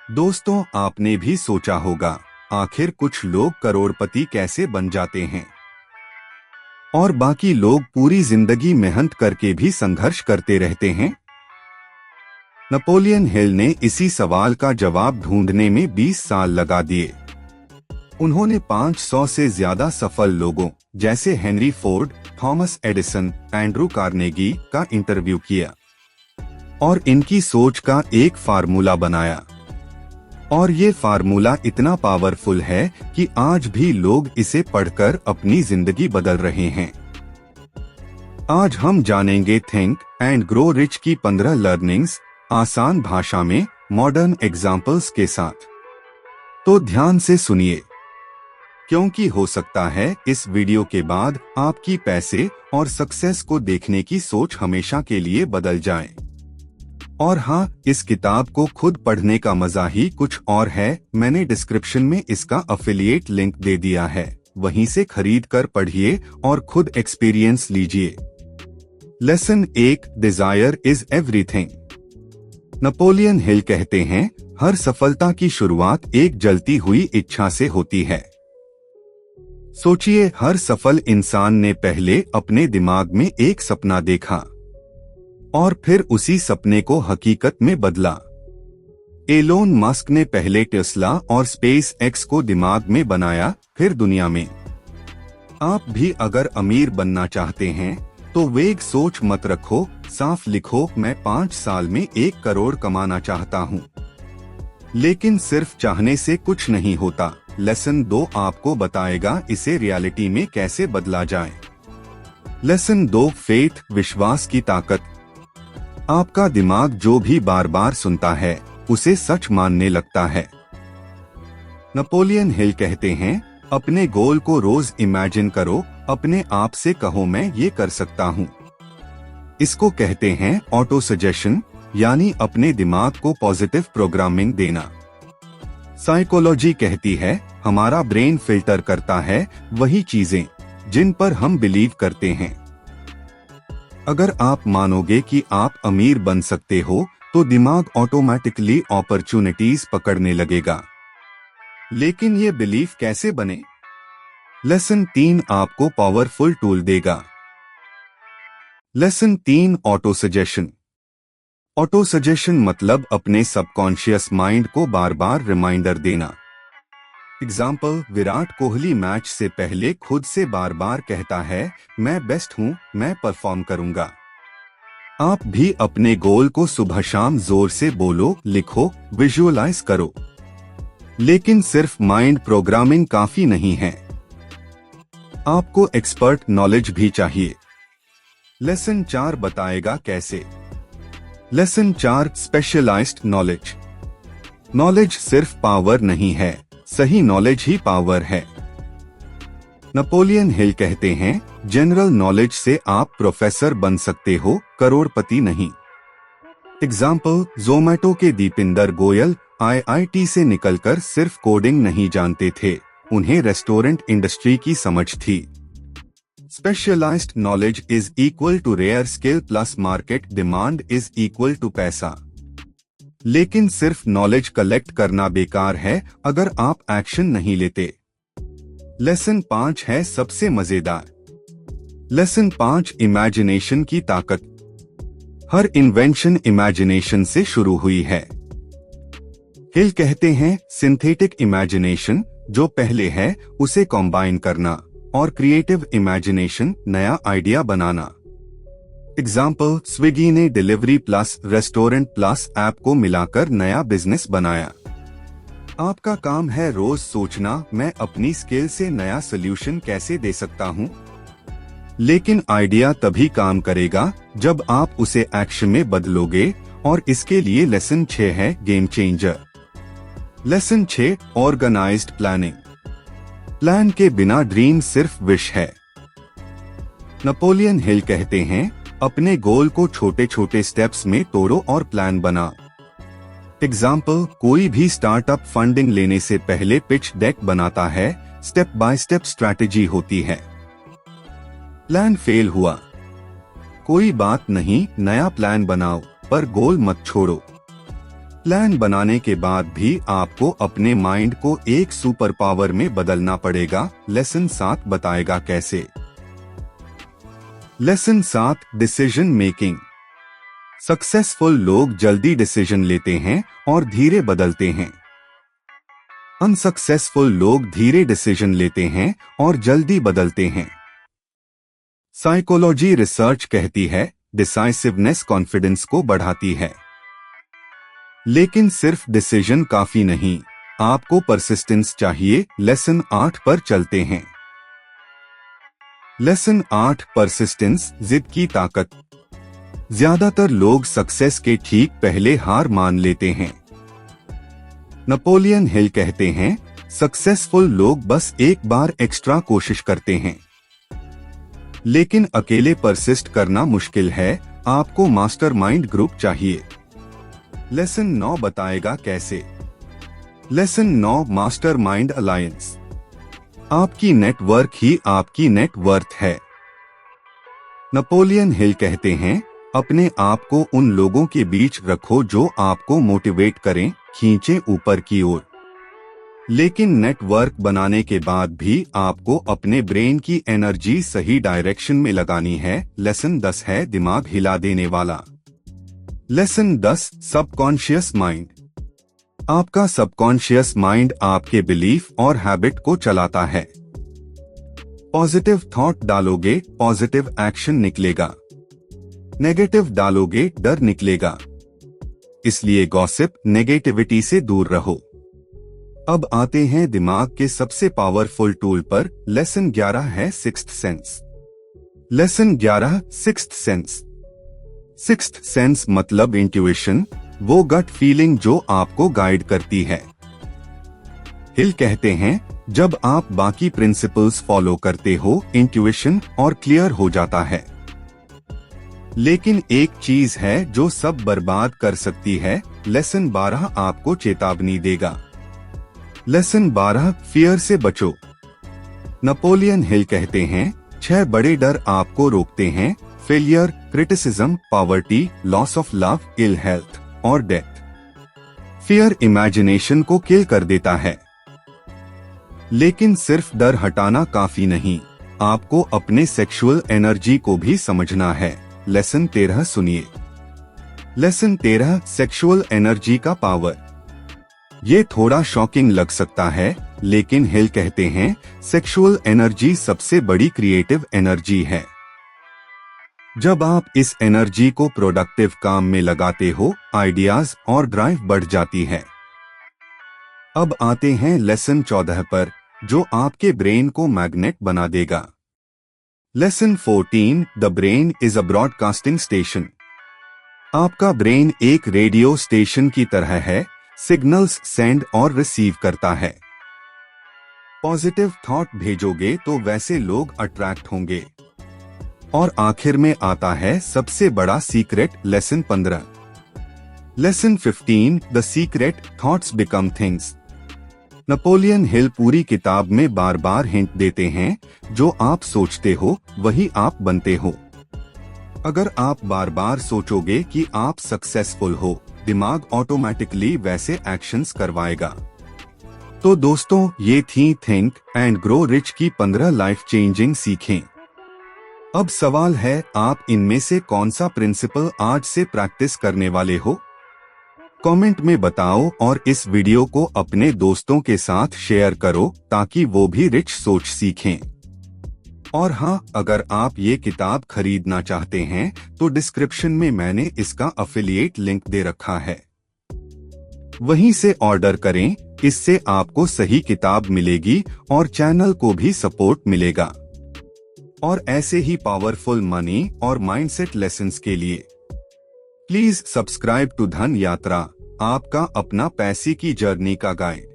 दोस्तों, आपने भी सोचा होगा, आखिर कुछ लोग करोड़पति कैसे बन जाते हैं और बाकी लोग पूरी जिंदगी मेहनत करके भी संघर्ष करते रहते हैं। नेपोलियन हिल ने इसी सवाल का जवाब ढूंढने में 20 साल लगा दिए। उन्होंने 500 से ज्यादा सफल लोगों जैसे Henry Ford, Thomas Edison, Andrew Carnegie का इंटरव्यू किया और इनकी सोच का एक फार्मूला बनाया। और ये फार्मूला इतना पावरफुल है कि आज भी लोग इसे पढ़कर अपनी जिंदगी बदल रहे हैं। आज हम जानेंगे थिंक एंड ग्रो रिच की 15 लर्निंग्स आसान भाषा में, मॉडर्न एग्जाम्पल्स के साथ। तो ध्यान से सुनिए, क्योंकि हो सकता है इस वीडियो के बाद आपकी पैसे और सक्सेस को देखने की सोच हमेशा के लिए बदल जाए। और हाँ, इस किताब को खुद पढ़ने का मजा ही कुछ और है। मैंने डिस्क्रिप्शन में इसका अफिलिएट लिंक दे दिया है, वहीं से खरीद कर पढ़िए और खुद एक्सपीरियंस लीजिए। Lesson 1, desire is everything. Napoleon Hill कहते हैं, हर सफलता की शुरुआत एक जलती हुई इच्छा से होती है। सोचिए, हर सफल इंसान ने पहले अपने दिमाग में एक सपना देखा और फिर उसी सपने को हकीकत में बदला। एलोन मस्क ने पहले टेस्ला और स्पेस एक्स को दिमाग में बनाया, फिर दुनिया में। आप भी अगर अमीर बनना चाहते हैं तो वेग सोच मत रखो, साफ लिखो, मैं 5 साल में 1 करोड़ कमाना चाहता हूँ। लेकिन सिर्फ चाहने से कुछ नहीं होता। लेसन 2 आपको बताएगा इसे रियलिटी में कैसे बदला जाए। लेसन 2, फेथ, विश्वास की ताकत। आपका दिमाग जो भी बार बार सुनता है उसे सच मानने लगता है। नेपोलियन हिल कहते हैं, अपने गोल को रोज इमेजिन करो, अपने आप से कहो मैं ये कर सकता हूँ। इसको कहते हैं ऑटो सजेशन, यानी अपने दिमाग को पॉजिटिव प्रोग्रामिंग देना। साइकोलॉजी कहती है, हमारा ब्रेन फिल्टर करता है वही चीजें जिन पर हम बिलीव करते हैं। अगर आप मानोगे कि आप अमीर बन सकते हो तो दिमाग ऑटोमेटिकली अपॉर्चुनिटीज पकड़ने लगेगा। लेकिन ये बिलीफ कैसे बने? लेसन 3 आपको पावरफुल टूल देगा। Lesson 3, auto suggestion. Auto suggestion मतलब अपने सबकॉन्शियस माइंड को बार बार रिमाइंडर देना। एग्जाम्पल, विराट कोहली मैच से पहले खुद से बार बार कहता है, मैं बेस्ट हूँ, मैं परफॉर्म करूंगा। आप भी अपने गोल को सुबह शाम जोर से बोलो, लिखो, विजुअलाइज करो। लेकिन सिर्फ माइंड प्रोग्रामिंग काफी नहीं है, आपको एक्सपर्ट नॉलेज भी चाहिए। लेसन 4 बताएगा कैसे। Lesson 4, specialised knowledge. नॉलेज सिर्फ पावर नहीं है, सही नॉलेज ही पावर है। नेपोलियन हिल कहते हैं, जनरल नॉलेज से आप प्रोफेसर बन सकते हो, करोड़पति नहीं। एग्जाम्पल, जोमैटो के दीपिंदर गोयल आईआईटी से निकलकर सिर्फ कोडिंग नहीं जानते थे, उन्हें रेस्टोरेंट इंडस्ट्री की समझ थी। Specialised knowledge is equal to rare skill plus market demand is equal to पैसा। लेकिन सिर्फ नॉलेज कलेक्ट करना बेकार है अगर आप एक्शन नहीं लेते। लेसन 5 है सबसे मजेदार। लेसन 5, इमेजिनेशन की ताकत। हर इन्वेंशन इमेजिनेशन से शुरू हुई है। हिल कहते हैं, सिंथेटिक इमेजिनेशन, जो पहले है उसे कंबाइन करना, और क्रिएटिव इमेजिनेशन, नया आइडिया बनाना। एग्जाम्पल, स्विगी ने delivery plus restaurant plus app को मिलाकर नया बिजनेस बनाया। आपका काम है रोज सोचना, मैं अपनी स्किल से नया सोल्यूशन कैसे दे सकता हूँ। लेकिन आइडिया तभी काम करेगा जब आप उसे एक्शन में बदलोगे, और इसके लिए लेसन 6 है, game changer. Lesson 6, organised planning. Plan के बिना ड्रीम सिर्फ विश है। नेपोलियन हिल कहते हैं, अपने गोल को छोटे छोटे स्टेप्स में तोड़ो और प्लान बना। एग्जाम्पल, कोई भी स्टार्टअप फंडिंग लेने से पहले पिच डेक बनाता है, स्टेप बाय स्टेप स्ट्रैटेजी होती है। प्लान फेल हुआ, कोई बात नहीं, नया प्लान बनाओ, पर गोल मत छोड़ो। प्लान बनाने के बाद भी आपको अपने माइंड को एक सुपर पावर में बदलना पड़ेगा। लेसन 7 बताएगा कैसे। Lesson 7 decision making. सक्सेसफुल लोग जल्दी डिसीजन लेते हैं और धीरे बदलते हैं। अनसक्सेसफुल लोग धीरे डिसीजन लेते हैं और जल्दी बदलते हैं। साइकोलॉजी रिसर्च कहती है डिसाइसिवनेस कॉन्फिडेंस को बढ़ाती है। लेकिन सिर्फ डिसीजन काफी नहीं, आपको परसिस्टेंस चाहिए। लेसन 8 पर चलते हैं। लेसन 8 परसिस्टेंस, जिद की ताकत। ज्यादातर लोग सक्सेस के ठीक पहले हार मान लेते हैं। नेपोलियन हिल कहते हैं सक्सेसफुल लोग बस एक बार एक्स्ट्रा कोशिश करते हैं, लेकिन अकेले परसिस्ट करना मुश्किल है। आपको मास्टरमाइंड ग्रुप चाहिए। लेसन 9 बताएगा कैसे। Lesson 9 mastermind alliance. आपकी नेटवर्क ही आपकी नेटवर्थ है। नेपोलियन हिल कहते हैं अपने आप को उन लोगों के बीच रखो जो आपको मोटिवेट करें, खींचे ऊपर की ओर। लेकिन नेटवर्क बनाने के बाद भी आपको अपने ब्रेन की एनर्जी सही डायरेक्शन में लगानी है। लेसन 10 है दिमाग हिला देने वाला। Lesson 10 subconscious mind. आपका सबकॉन्शियस माइंड आपके बिलीफ और हैबिट को चलाता है। पॉजिटिव थॉट डालोगे, पॉजिटिव एक्शन निकलेगा। नेगेटिव डालोगे, डर निकलेगा। इसलिए गॉसिप, नेगेटिविटी से दूर रहो। अब आते हैं दिमाग के सबसे पावरफुल टूल पर। लेसन 11 है sixth sense. Lesson 11 sixth sense. Sixth sense मतलब इंट्यूइशन, वो गट फीलिंग जो आपको गाइड करती है। हिल कहते हैं जब आप बाकी प्रिंसिपल्स फॉलो करते हो, इंट्यूइशन और क्लियर हो जाता है। लेकिन एक चीज है जो सब बर्बाद कर सकती है। लेसन 12 आपको चेतावनी देगा। लेसन 12 फियर से बचो। नेपोलियन हिल कहते हैं 6 बड़े डर आपको रोकते हैं। Failure, criticism, poverty, loss of love, ill health और डेथ। फियर इमेजिनेशन को किल कर देता है। लेकिन सिर्फ डर हटाना काफी नहीं, आपको अपने सेक्सुअल एनर्जी को भी समझना है। लेसन 13 सुनिए। लेसन 13 सेक्सुअल एनर्जी का पावर। ये थोड़ा शॉकिंग लग सकता है, लेकिन हिल कहते हैं सेक्सुअल एनर्जी सबसे बड़ी क्रिएटिव एनर्जी है। जब आप इस एनर्जी को प्रोडक्टिव काम में लगाते हो, आइडियाज और ड्राइव बढ़ जाती है। अब आते हैं लेसन 14 पर, जो आपके ब्रेन को मैग्नेट बना देगा। Lesson 14 the brain is a broadcasting station. आपका ब्रेन एक रेडियो स्टेशन की तरह है, सिग्नल्स सेंड और रिसीव करता है। पॉजिटिव थॉट भेजोगे तो वैसे लोग अट्रैक्ट होंगे। और आखिर में आता है सबसे बड़ा secret. Lesson 15। Lesson 15 the secret, thoughts become things. Napoleon Hill पूरी किताब में बार बार हिंट देते हैं जो आप सोचते हो वही आप बनते हो। अगर आप बार बार सोचोगे कि आप सक्सेसफुल हो, दिमाग ऑटोमेटिकली वैसे एक्शंस करवाएगा। तो दोस्तों, ये थी थिंक एंड ग्रो रिच की 15 लाइफ चेंजिंग सीखें। अब सवाल है, आप इनमें से कौन सा प्रिंसिपल आज से प्रैक्टिस करने वाले हो? कमेंट में बताओ और इस वीडियो को अपने दोस्तों के साथ शेयर करो ताकि वो भी रिच सोच सीखें। और हाँ, अगर आप ये किताब खरीदना चाहते हैं तो डिस्क्रिप्शन में मैंने इसका अफिलिएट लिंक दे रखा है, वहीं से ऑर्डर करें। इससे आपको सही किताब मिलेगी और चैनल को भी सपोर्ट मिलेगा। और ऐसे ही पावरफुल मनी और माइंडसेट लेसन्स के लिए प्लीज सब्सक्राइब टू धन यात्रा, आपका अपना पैसे की जर्नी का गाइड।